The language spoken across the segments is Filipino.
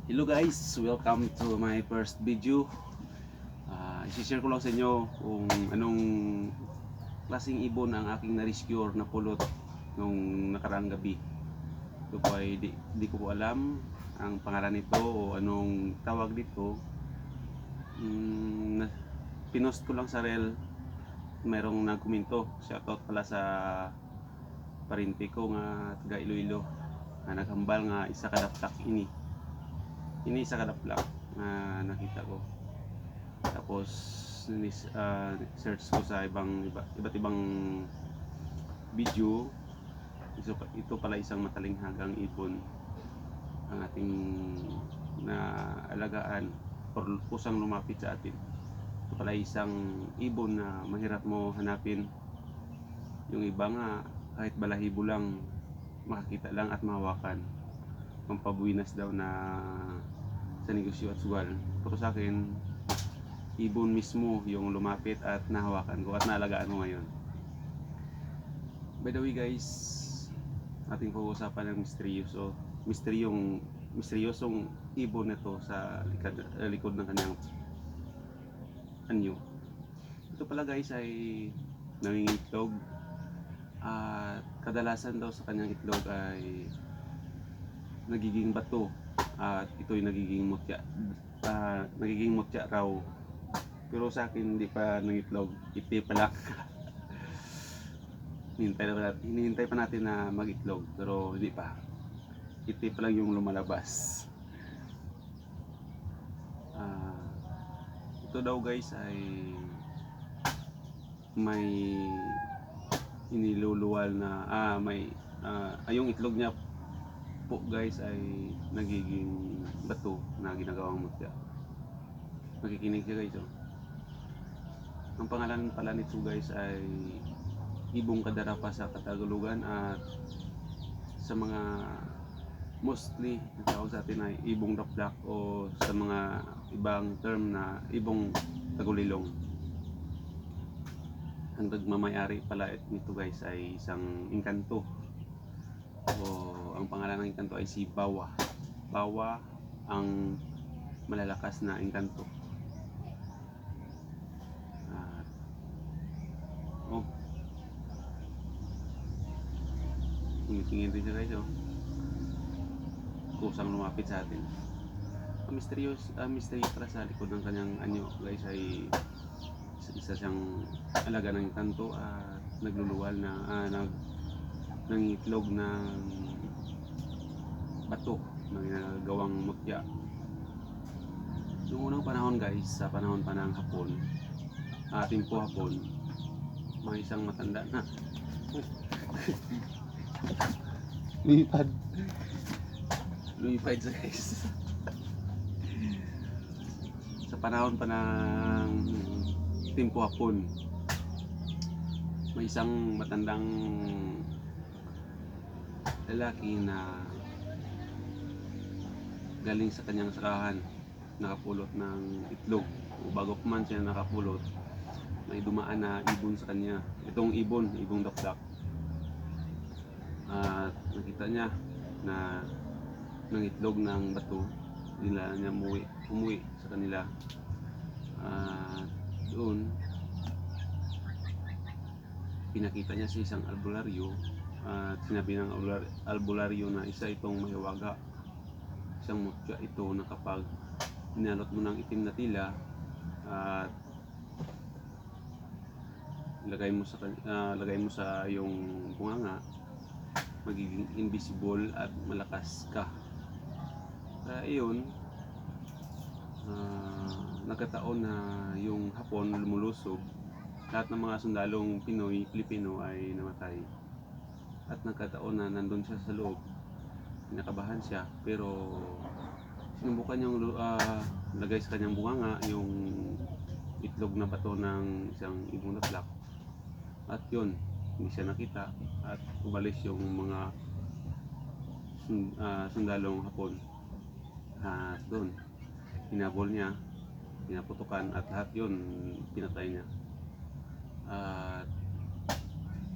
Hello guys, welcome to my first video. I-share ko lang sa inyo kung anong klaseng ibon ang aking na-rescue or napulot nung nakaraang gabi. Ito po ay di ko po alam ang pangalan nito o anong tawag dito. Pinost ko lang sa reel, mayroong nagkomento. Shoutout pala sa parinti ko nga taga Iloilo na naghambal nga isa kadaptak ini sa kadaplak na nakita ko. Tapos search ko sa iba't ibang video. Ito pala isang matalinghagang ibon ang ating naalagaan or kusang lumapit sa atin. Ito pala isang ibon na mahirap mo hanapin. Yung iba nga kahit balahibo lang makakita lang at mahawakan, pampabuinas daw na sa negosyo at sugal. Pero sa akin, ibon mismo yung lumapit at nahawakan ko at naalagaan ko ngayon. By the way guys, ating pag-uusapan ng misteryosong ibon nito sa likod ng kanyang anyo. Ito pala guys ay nangingitlog at kadalasan daw sa kanyang itlog ay nagiging bato at ito'y nagiging mutya raw. Pero sa akin hindi pa nangitlog, iti pa lang. hinihintay pa natin na magitlog pero hindi pa, iti pa lang yung lumalabas. Ito daw guys ay may iniluluwal na yung itlog niya po guys ay nagiging bato na ginagawang mutya. Makikinig siya guys oh. Ang pangalan pala nito guys ay ibong kadarapa sa Katagulugan at sa mga mostly tawag sa atin ay ibong daplak o sa mga ibang term na ibong tagulilong. Ang nagmamayari pala nito guys ay isang engkanto o ang pangalan ng engkanto ay si Bawa. Bawa ang malalakas na engkanto. Tingin din siya guys oh. Kusang lumapit sa atin. Ang misteryo para sa likod ng kanyang anyo guys ay isa siyang alaga ng engkanto at nagluluwal na nangitlog ng bato na ginagawang mutya. Noong unang panahon guys, sa panahon pa ng Hapon, timpo Hapon, may isang matanda na lumipad sa guys. Sa panahon pa ng timpo Hapon, may isang matandang lalaki na galing sa kanyang sakahan, nakapulot ng itlog. O bago pa man siya nakapulot, may dumaan na ibon sa kanya. Itong ibong dakdak. At nakita niya na nangitlog ng bato, nila niya umuwi sa kanila. Doon pinakita niya sa isang albularyo at sinabi ng albularyo na isa itong mahiwaga, isang mutya ito na kapag inalot mo ng itim na tila at lagay mo sa iyong bunganga, magiging invisible at malakas ka. Kaya iyon, nagkataon na yung Hapon lumulusob, lahat ng mga sundalong Pilipino ay namatay. At nagkataon na nandun siya sa loob, nakabahan siya, pero sinubukan niyang lagay sa kanyang bunganga yung itlog na bato ng isang ibong daplak. At yun, hindi siya nakita at umalis yung mga sundalong Hapon. At doon, hinabol niya, pinaputukan at lahat yun pinatay niya. At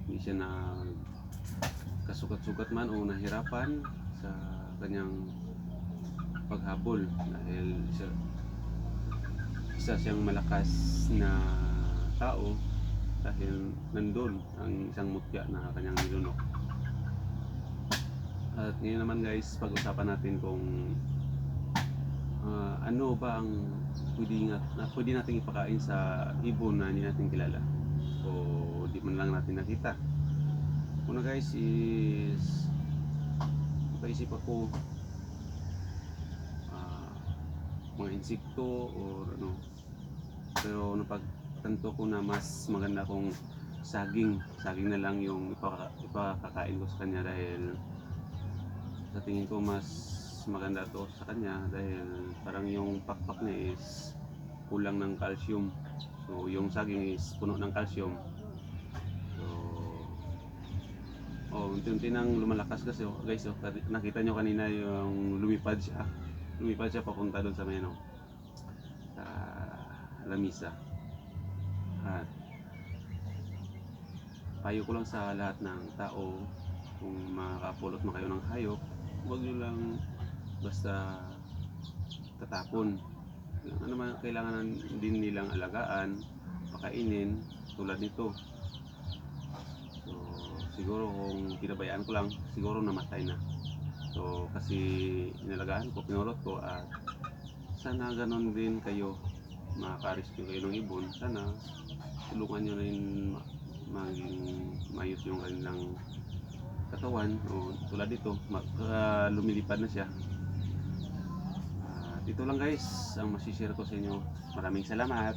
hindi siya na kasukat-sukat man o nahirapan sa kanyang paghabol dahil isa siyang malakas na tao dahil nandun ang isang mutya na kanyang nilunok. At ngayon naman guys, pag-usapan natin kung ano ba ang pwede nating ipakain sa ibon na hindi natin kilala o di man lang natin nakita. Una guys is napaisip ako mga insekto or ano, pero napagtanto ko na mas maganda kung saging na lang yung ipakakain ko sa kanya dahil sa tingin ko mas maganda to sa kanya dahil parang yung pakpak niya is kulang ng calcium, so yung saging is puno ng calcium. So unti-unti nang lumalakas kasi guys, nakita nyo kanina yung lumipad siya papunta doon sa may sa lamisa. At payo ko lang sa lahat ng tao, kung makakapulot man kayo ng hayop, huwag nyo lang basta tatapon. Ano man kailangan din nilang alagaan, pakainin, tulad nito. So siguro kung pinabayaan ko lang, siguro namatay na. So kasi inalagaan ko, pinulot ko, at sana ganon din kayo, makaka-rescue kayo ng ibon. Sana tulungan nyo rin maging mayos yung kanilang katawan, o tulad dito lumilipad na siya. Dito lang guys ang masishare ko sa inyo. Maraming salamat.